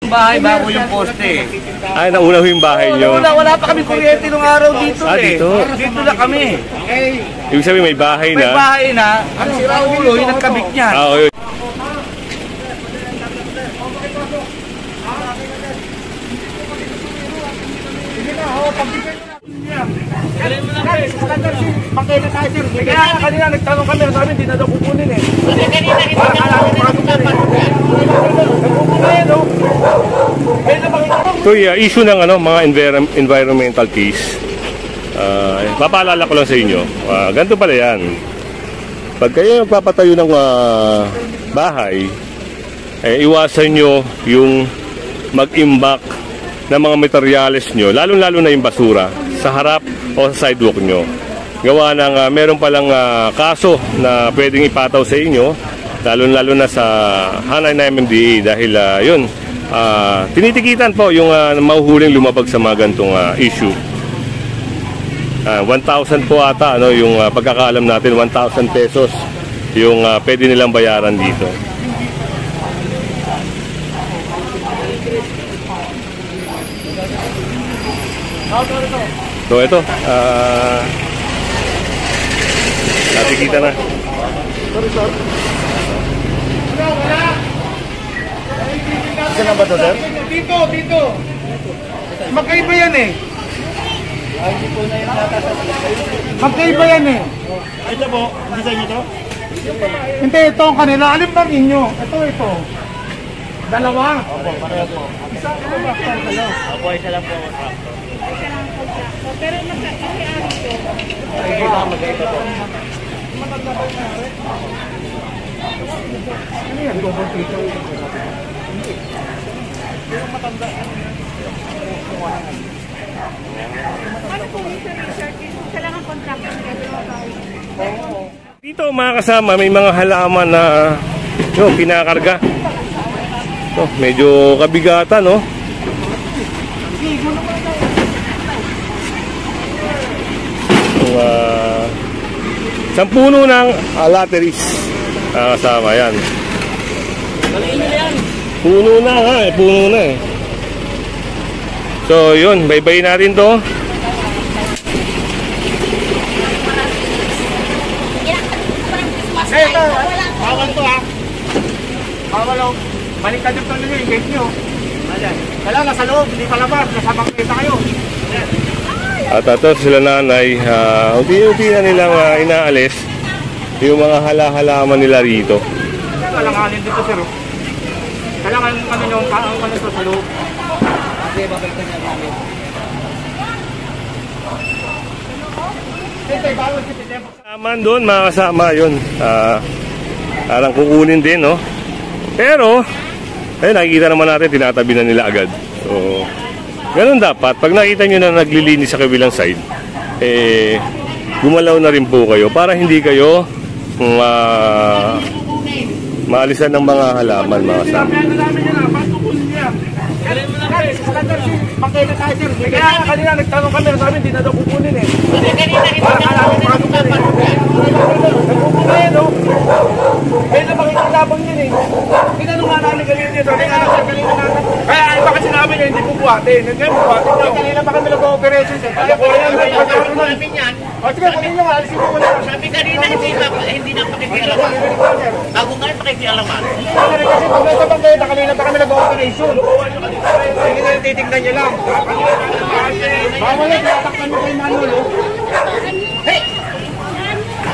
Bahay, bago yung poste. Ay, nauna yung bahay nyo. Wala pa kami kuryente nung araw dito dito? Dito na kami. Ibig sabihin may bahay na? May bahay na. Ang sira ulo, yung nagkabit niya. Okay. Makita tayo sir. Kaya kanina nagtanong kami, sabi hindi na daw kukunin eh. Kanina hindi So issue ng mga environmental case. Papaalala ko lang sa inyo. Ganito pala yan. Pag kayo magpapatayo ng bahay, iwasan nyo yung mag-imbak ng mga materyales nyo, lalo-lalo na yung basura sa harap o sa sidewalk nyo. Gawa ng meron palang kaso na pwedeng ipataw sa inyo, lalo-lalo na sa hanay na MMDA dahil yun, tinitikitan po yung mahuhuling lumabag sa mga gantong issue. 1,000 po ata yung pagkakaalam natin, 1,000 pesos yung pwede nilang bayaran dito. So ito, nakikita na. Saan ba ito, sir? Dito. Magkaiba yan eh. Magkaiba yan eh. Ito po, hindi sa inyo to? Hindi, ito ang kanila. Alin bang inyo? Ito. Dalawa? Opo, pareho po. Isa ko ba? Opo, isa lang po ako tractor. Isa lang po tractor. Pero magkaiba ito. Magkaiba po. Maganda ba yung nari? Ano yan? Double feature. Pero matanda. Ano po yung Richard? Isa lang ang contractor. Dito mga kasama, may mga halaman na kinakarga. Medyo kabigatan, no? Isang puno ng lateris. Kasama yan. Puno na puno na eh. So yun, bye-bye natin to. Ito, bawal to bawal o. Baliktad yung tuloy yung gate nyo. Kailangan nasa loob, hindi palabas. Nasa bangkita kayo. At ito sila nanay, unti-unti na nilang inaalis yung mga halaman nila rito. Kalanganin dito sir. Kailangan yung ano ito sa loob. Kasi babaliktad niya namin. Kasama doon mga kasama yun. Parang kukunin din, no? Pero nakikita naman natin, tinatabi na nila agad. So, ganun dapat. Pag nakita nyo na naglilinis sa kabilang side, gumalaw na rin po kayo para hindi kayo maalisan ng mga halaman, mga kasama. Makita tayo sir. Kaya kanina nagtanong kami, sabi hindi na daw kukunin eh. Kaya na makikilabang yun eh. Tinanong nga namin kanina dito. Kaya ay baka sinabi niya hindi bubuhatin. Hindi bubuhatin nyo. Kanina pa kami nag-operation sir. Kaya po yan. Namin yan. O sige, kanina nga. Alisin mo na. Sabi kanina hindi na pakikialaman. Bago nga pakikialaman. Kasi pag nasa bangketa kanina pa kami nag-operation. Sige na titignan nyo lang. Bawal yan. Tatakpan mo kay Manolo. Hey!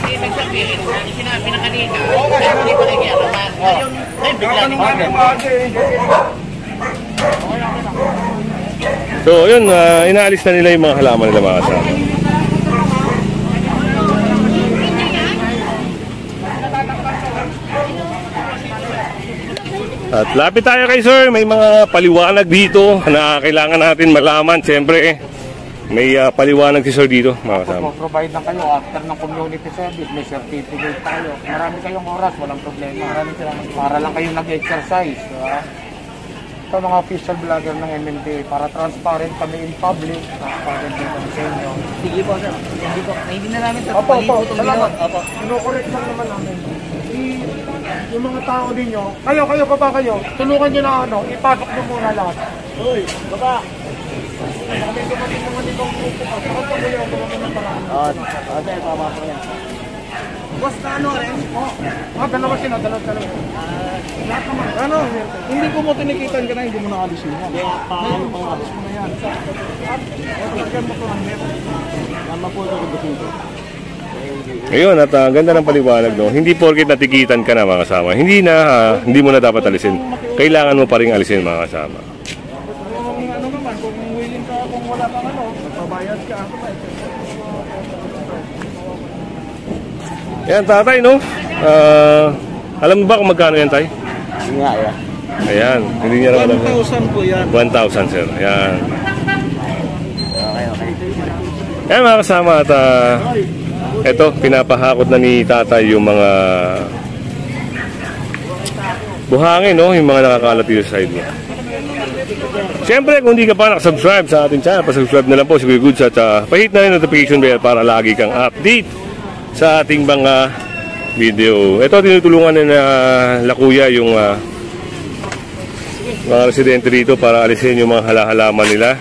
Ibig sabihin, sinabi na kanina, hindi pa nakikialaman. Ngayon, bigla ni So, yun, inaalis na nila yung mga halaman nila mga kasama. At lapit tayo kay sir, may mga paliwanag dito na kailangan natin malaman. Siyempre, may paliwanag si sir dito, mga kasama. Provide na kayo after ng community service, may certificate tayo. Marami kayong oras, walang problema. Para lang kayong nag-exercise. Ito mga official vlogger ng MMDA, para transparent kami in public, transparent din kami sa inyo. Sige po sir, hindi na namin sa Opo, salamat. Ino-correct lang naman namin. yung mga tao ninyo, kayo pa ba kayo? Tulungan nyo na ano, ipasok nyo muna lahat. Uy, baba! Kami dumating mga ibang grupo pa. Saka pa kayo, gawin ng paraan. Okay, papasok yan. Boss na ano rin? Dalawa sila, dalawa. Lahat naman. Ano? Hindi ko mo tinikitan ka na, hindi mo nakalisin yan. Kaya paano mo nga? Alis mo na yan. Lagyan mo to ng net. Tama po ito kung gusto nito. Ayun, at ganda ng paliwanag, no? Hindi porket natikitan ka na, mga kasama. Hindi mo na dapat alisin. Kailangan mo pa rin alisin, mga kasama. Kung ano naman, kung willing ka, kung wala kang ano, magbabayad ka. Yan, tatay, no? Alam mo ba kung magkano yan, tay? Nga, yeah. Ayan, hindi niya lang alam. 1,000 po yan. 1,000, sir. Ayan. Okay. Ayan, mga kasama, at eto, pinapahakot na ni tatay yung mga buhangin, no? Yung mga nakakalat dito sa side niya. Siyempre, kung hindi ka pa nakasubscribe sa ating channel, pasubscribe na lang po si Kuya Goods at pahit na yung notification bell para lagi kang update sa ating mga video. Ito, tinutulungan na Lakuya yung mga residente dito para alisin yung mga halahalaman nila.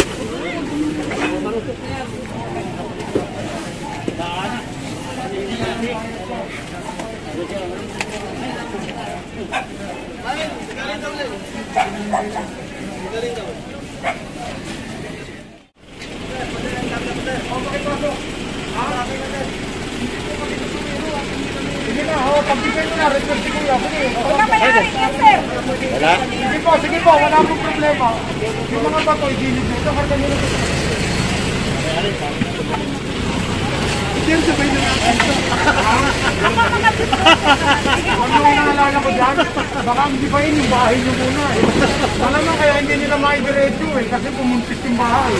Sige na, pagbigay nyo na, request si Kuya. Wala mayari yan, sir. Wala? Sige po, wala pong problema. Yung mga bato, i-delete nyo. Ito, karga nyo na ito. Diyan sabay na natin. Ano yung naalala ko dyan? Baka hindi pa yun yung bahay nyo muna eh. Alam mo kaya hindi nila maidiretso eh, kasi pumuntis yung bahay.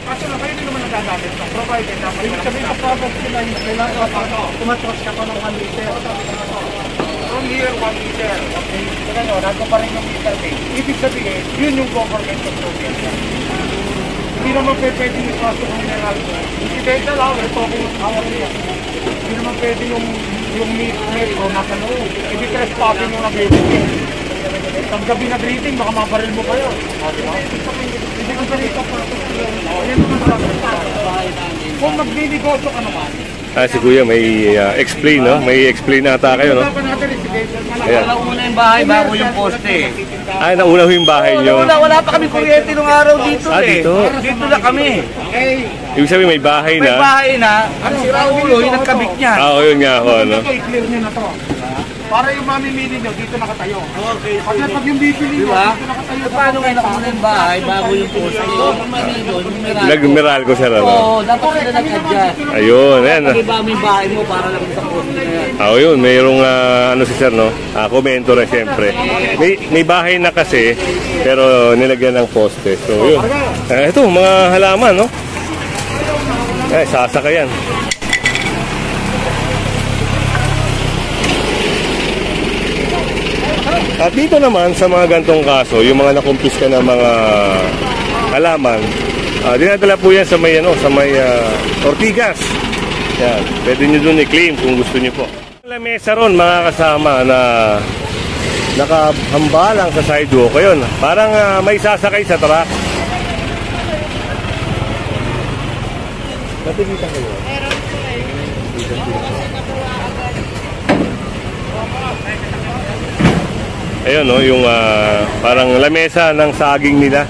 Kaso lang, kayo din naman nagagamit ng provided naman. Ibig sabihin sa product sila, kailangan tumatros ka pa ng 1 liter. From here, 1 liter. Okay. So gano'n, nandun pa rin yung meter base. Ibig sabihin, yun yung government approval. Hindi naman pwede yung ipasok ng mineral. Incidental lang, we're talking about here. Hindi naman pwede yung metro nasa loob. Ibig trespassing yung nag-breathing. Pag gabi na breathing, baka mabaril mo kayo. Hindi ko ganito pa. Kung magbibigosyo ka naman. Si Kuya may explain, no? May explain nata kayo, no? Ayan. Wala una yung bahay bago yung poste. Ay, nauna ho yung bahay nyo. Wala pa kami kuryente nung araw dito dito? Dito na kami. Ibig sabihin may bahay May na. bahay na, ang siraulo, yung nagkabit niya. Yun nga ako, ano? Ito, i-clear nyo na to. Para yung mamimili nyo, dito nakatayo. Okay. Pag yung bibili nyo, Diba? dito nakatayo. Paano kayo nakamuna yung bahay bago yung poste? Yung mali doon, yung Meralco. Nag-meral ko siya, ano? Oo, dapat sila nag-adjust. Ayun, ayan. Pag-iba mo yung bahay mo para lang sa poste na yan. Yun, mayroong ano si sir, no? Komento na siyempre. May bahay na kasi, pero nilagyan ng poste. So, yun. Ito, mga halaman, no? Sasaka yan. At dito naman, sa mga gantong kaso, yung mga nakumpiska na mga halaman, dinadala po yan sa may, Ortigas. Yan, pwede nyo dun i-claim kung gusto nyo po. Lamesa ron, mga kasama, na nakahambalang sa sidewalk. Ayun, parang may sasakay sa truck. Natigitan kayo? Ayun, no, yung parang lamesa ng saging nila.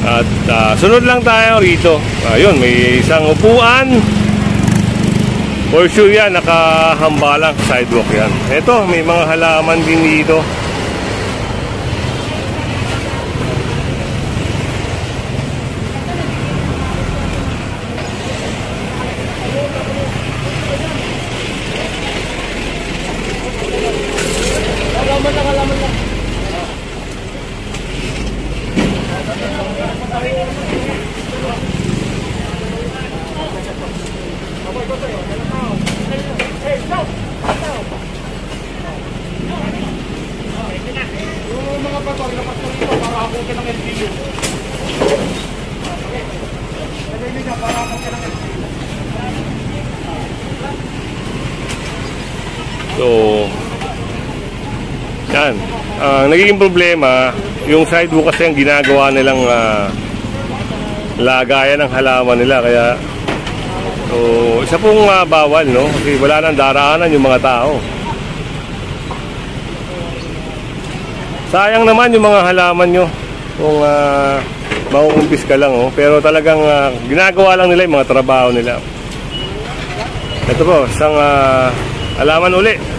At sunod lang tayo rito. Ayun, may isang upuan. For sure yan, nakahambalang sidewalk yan. Ito, may mga halaman din dito. ka ng LGU. So, yan. Ang nagiging problema, yung sidewalk kasi ang ginagawa nilang lagayan ng halaman nila. Kaya, so, isa pong bawal, no? Kasi wala nang daraanan yung mga tao. Sayang naman yung mga halaman nyo kung makukumpis ka lang, oh. Pero talagang ginagawa lang nila yung mga trabaho nila. Ito po, isang halaman uli.